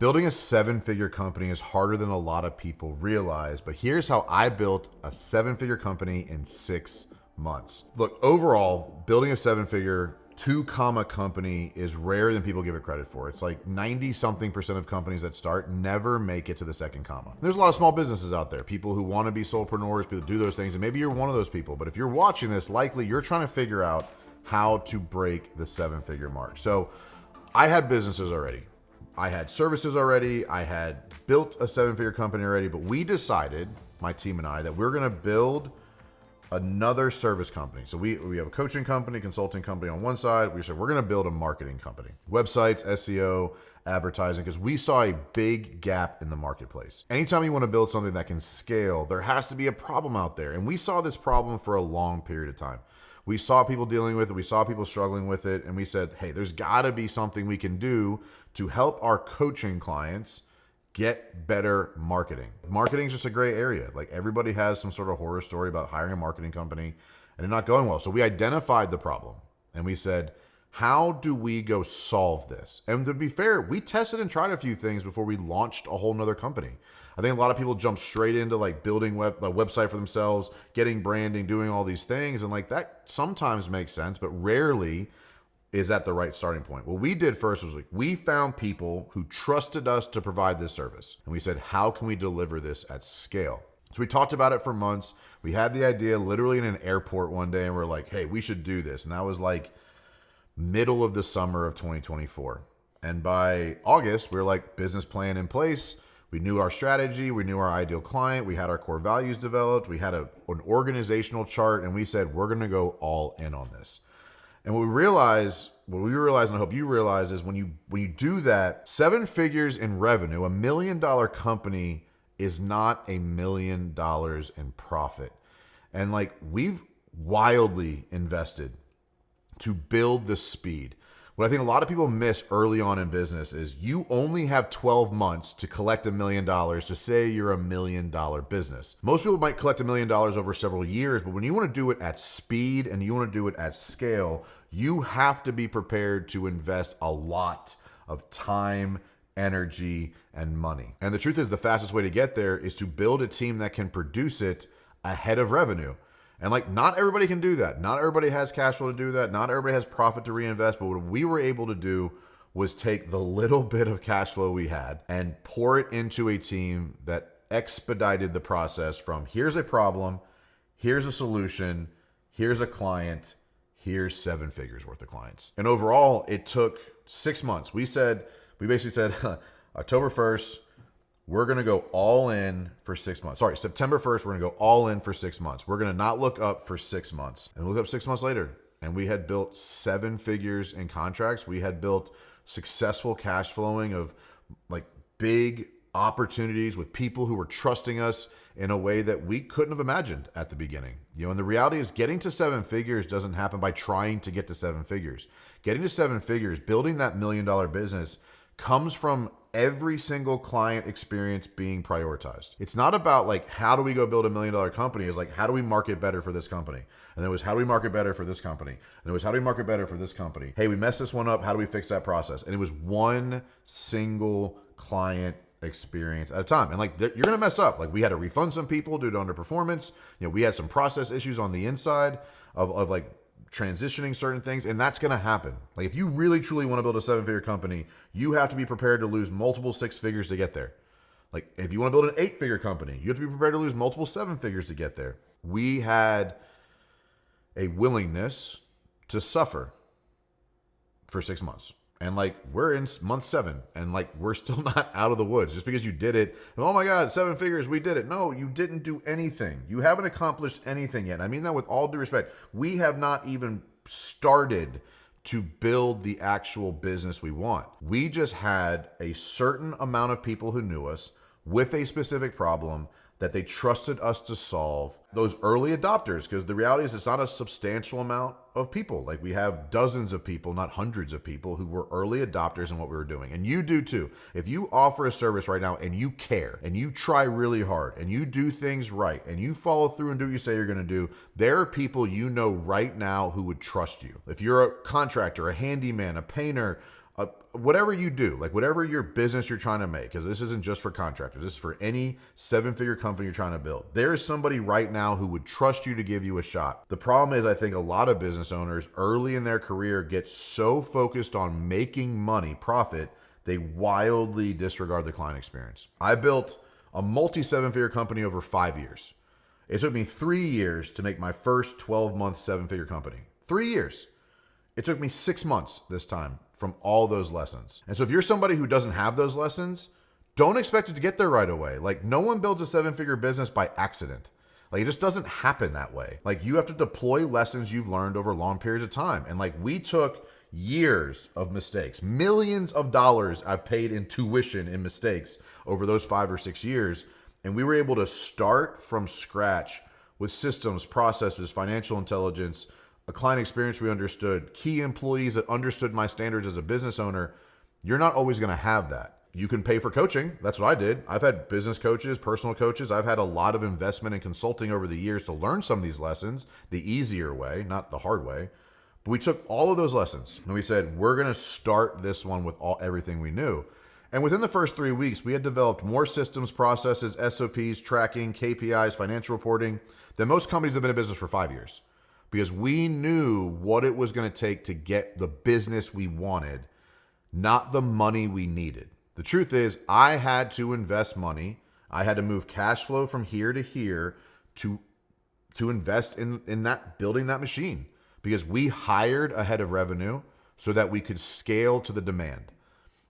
Building a seven-figure company is harder than a lot of people realize, but here's how I built a seven-figure company in 6 months. Look, overall, building a seven-figure two-comma company is rarer than people give it credit for. It's like 90-something% of companies that start never make it to the second comma. There's a lot of small businesses out there, people who want to be solopreneurs, people who do those things, and maybe you're one of those people. But if you're watching this, likely you're trying to figure out how to break the seven-figure mark. So I had businesses already. I had services already. I had built a seven-figure company already, but we decided, my team and I, that we're going to build another service company. So we have a coaching company, consulting company on one side. We said we're going to build a marketing company, websites, SEO, advertising, because we saw a big gap in the marketplace. Anytime you want to build something that can scale, there has to be a problem out there. And we saw this problem for a long period of time. We saw people dealing with it. We saw people struggling with it. And we said, hey, there's got to be something we can do to help our coaching clients get better marketing. Marketing is just a gray area. Like, everybody has some sort of horror story about hiring a marketing company and it not going well. So we identified the problem and we said, how do we go solve this? And to be fair, we tested and tried a few things before we launched a whole nother company. I think a lot of people jump straight into like building a website for themselves, getting branding, doing all these things. And like, that sometimes makes sense, but rarely is at the right starting point. What we did first was, like, we found people who trusted us to provide this service. And we said, how can we deliver this at scale? So we talked about it for months. We had the idea literally in an airport one day and we're like, hey, we should do this. And that was like middle of the summer of 2024. And by August, we were like, business plan in place. We knew our strategy. We knew our ideal client. We had our core values developed. We had an organizational chart. And we said, we're going to go all in on this. And what we realized, and I hope you realize, is when you do that, 7 figures in revenue, $1 million company is not $1 million in profit. And like, we've wildly invested to build the speed. What I think a lot of people miss early on in business is you only have 12 months to collect $1 million to say you're $1 million business. Most people might collect $1 million over several years, but when you want to do it at speed and you want to do it at scale, you have to be prepared to invest a lot of time, energy, and money. And the truth is, the fastest way to get there is to build a team that can produce it ahead of revenue. And like, not everybody can do that. Not everybody has cash flow to do that. Not everybody has profit to reinvest. But what we were able to do was take the little bit of cash flow we had and pour it into a team that expedited the process from here's a problem, here's a solution, here's a client, here's 7 figures worth of clients. And overall, it took 6 months. We basically said, October 1st, we're going to go all in for 6 months. Sorry, September 1st, we're going to go all in for 6 months. We're going to not look up for 6 months. And look up 6 months later. And we had built 7 figures in contracts. We had built successful cash flowing of like big opportunities with people who were trusting us in a way that we couldn't have imagined at the beginning. And the reality is, getting to 7 figures doesn't happen by trying to get to 7 figures. Getting to 7 figures, building that $1 million business, comes from every single client experience being prioritized. It's not about like, how do we go build $1 million company? It's like, how do we market better for this company? And it was, how do we market better for this company? And it was, how do we market better for this company? Hey, we messed this one up. How do we fix that process? And it was one single client experience at a time. And like, you're going to mess up. Like, we had to refund some people due to underperformance. We had some process issues on the inside of like transitioning certain things, and that's going to happen. Like, if you really truly want to build a 7-figure company, you have to be prepared to lose multiple 6 figures to get there. Like, if you want to build an 8-figure company, you have to be prepared to lose multiple 7 figures to get there. We had a willingness to suffer for 6 months. And like, we're in month 7 and like, we're still not out of the woods. Just because you did it, and oh my God, 7 figures, we did it. No, you didn't do anything. You haven't accomplished anything yet. I mean that with all due respect. We have not even started to build the actual business we want. We just had a certain amount of people who knew us with a specific problem that they trusted us to solve. Those early adopters, because the reality is, it's not a substantial amount of people. Like, we have dozens of people, not hundreds of people, who were early adopters in what we were doing. And you do too. If you offer a service right now and you care and you try really hard and you do things right and you follow through and do what you say you're going to do, there are people you know right now who would trust you. If you're a contractor, a handyman, a painter, whatever you do, like whatever your business you're trying to make, because this isn't just for contractors, this is for any 7-figure company you're trying to build. There is somebody right now who would trust you to give you a shot. The problem is, I think a lot of business owners early in their career get so focused on making money, profit, they wildly disregard the client experience. I built a multi 7-figure company over 5 years. It took me 3 years to make my first 12-month 7-figure company. 3 years. It took me 6 months this time from all those lessons. And so if you're somebody who doesn't have those lessons, don't expect it to get there right away. Like, no one builds a 7-figure business by accident. Like, it just doesn't happen that way. Like, you have to deploy lessons you've learned over long periods of time. And like, we took years of mistakes, millions of dollars I've paid in tuition in mistakes over those 5 or 6 years. And we were able to start from scratch with systems, processes, financial intelligence, a client experience we understood, key employees that understood my standards as a business owner. You're not always going to have that. You can pay for coaching. That's what I did. I've had business coaches, personal coaches. I've had a lot of investment in consulting over the years to learn some of these lessons the easier way, not the hard way. But we took all of those lessons and we said, we're going to start this one with everything we knew. And within the first 3 weeks, we had developed more systems, processes, SOPs, tracking, KPIs, financial reporting than most companies have been in business for 5 years, because we knew what it was going to take to get the business we wanted, not the money we needed. The truth is, I had to invest money. I had to move cash flow from here to here to invest in that, building that machine, because we hired ahead of revenue so that we could scale to the demand.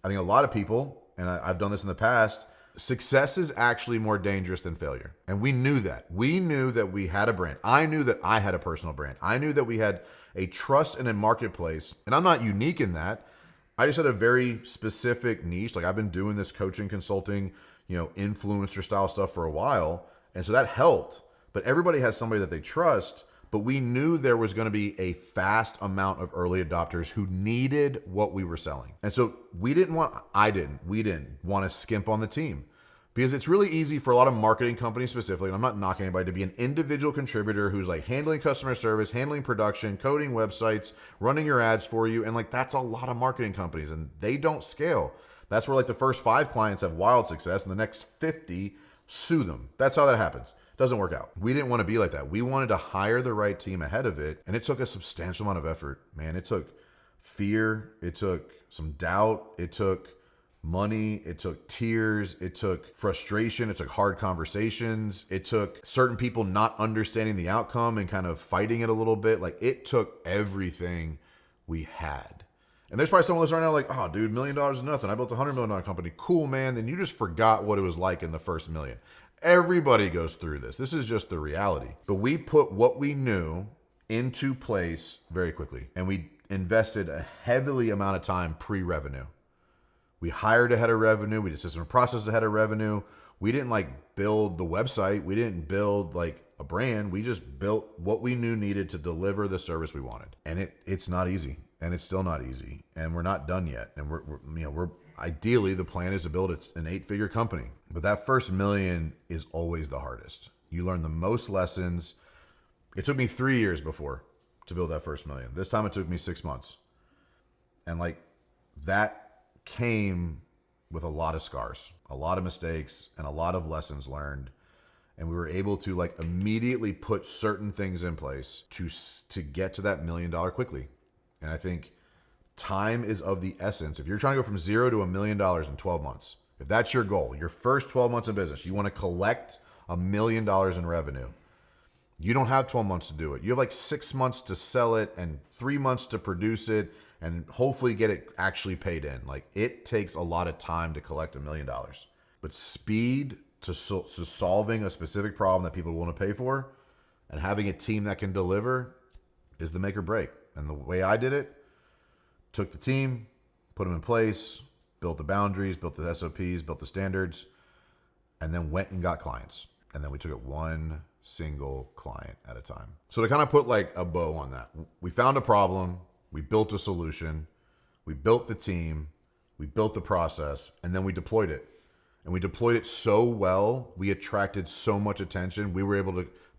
I think a lot of people, and I've done this in the past, success is actually more dangerous than failure. And we knew that. We knew that we had a brand. I knew that I had a personal brand. I knew that we had a trust in a marketplace. And I'm not unique in that. I just had a very specific niche. Like, I've been doing this coaching, consulting, influencer style stuff for a while. And so that helped. But everybody has somebody that they trust. But we knew there was going to be a fast amount of early adopters who needed what we were selling. And so we didn't want to skimp on the team, because it's really easy for a lot of marketing companies specifically, and I'm not knocking anybody, to be an individual contributor who's like handling customer service, handling production, coding websites, running your ads for you. And like, that's a lot of marketing companies and they don't scale. That's where like the first 5 clients have wild success and the next 50 sue them. That's how that happens. Doesn't work out. We didn't want to be like that. We wanted to hire the right team ahead of it. And it took a substantial amount of effort, man. It took fear. It took some doubt. It took money. It took tears. It took frustration. It took hard conversations. It took certain people not understanding the outcome and kind of fighting it a little bit. Like, it took everything we had. And there's probably someone listening right now like, oh, dude, $1 million is nothing. I built a $100 million company. Cool, man. Then you just forgot what it was like in the first million. Everybody goes through this. This is just the reality. But we put what we knew into place very quickly. And we invested a heavily amount of time pre-revenue. We hired ahead of revenue. We did system and process ahead of revenue. We didn't like build the website. We didn't build like a brand. We just built what we knew needed to deliver the service we wanted. And it's not easy. And it's still not easy. And we're not done yet. And we're ideally, the plan is to build an 8-figure company. But that first million is always the hardest. You learn the most lessons. It took me 3 years before to build that first million. This time it took me 6 months. And like, that came with a lot of scars, a lot of mistakes, and a lot of lessons learned. And we were able to like immediately put certain things in place to get to that $1 million quickly. And I think time is of the essence. If you're trying to go from 0 to $1 million in 12 months, if that's your goal, your first 12 months of business, you want to collect $1 million in revenue, you don't have 12 months to do it. You have like 6 months to sell it and 3 months to produce it and hopefully get it actually paid in. Like, it takes a lot of time to collect $1 million. But speed to solving a specific problem that people want to pay for and having a team that can deliver is the make or break. And the way I did it, took the team, put them in place, built the boundaries, built the SOPs, built the standards, and then went and got clients. And then we took it one single client at a time. So to kind of put like a bow on that, we found a problem, we built a solution, we built the team, we built the process, and then we deployed it. And we deployed it so well, we attracted so much attention, we were able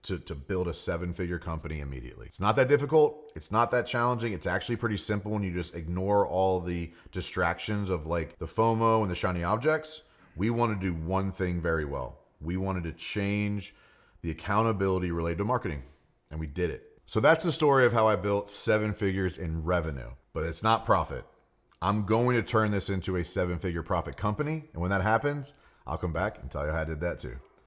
to build a 7-figure company immediately. It's not that difficult. It's not that challenging. It's actually pretty simple when you just ignore all the distractions of like the FOMO and the shiny objects. We want to do one thing very well. We wanted to change the accountability related to marketing, and we did it. So that's the story of how I built 7 figures in revenue, but it's not profit. I'm going to turn this into a 7-figure profit company. And when that happens, I'll come back and tell you how I did that too.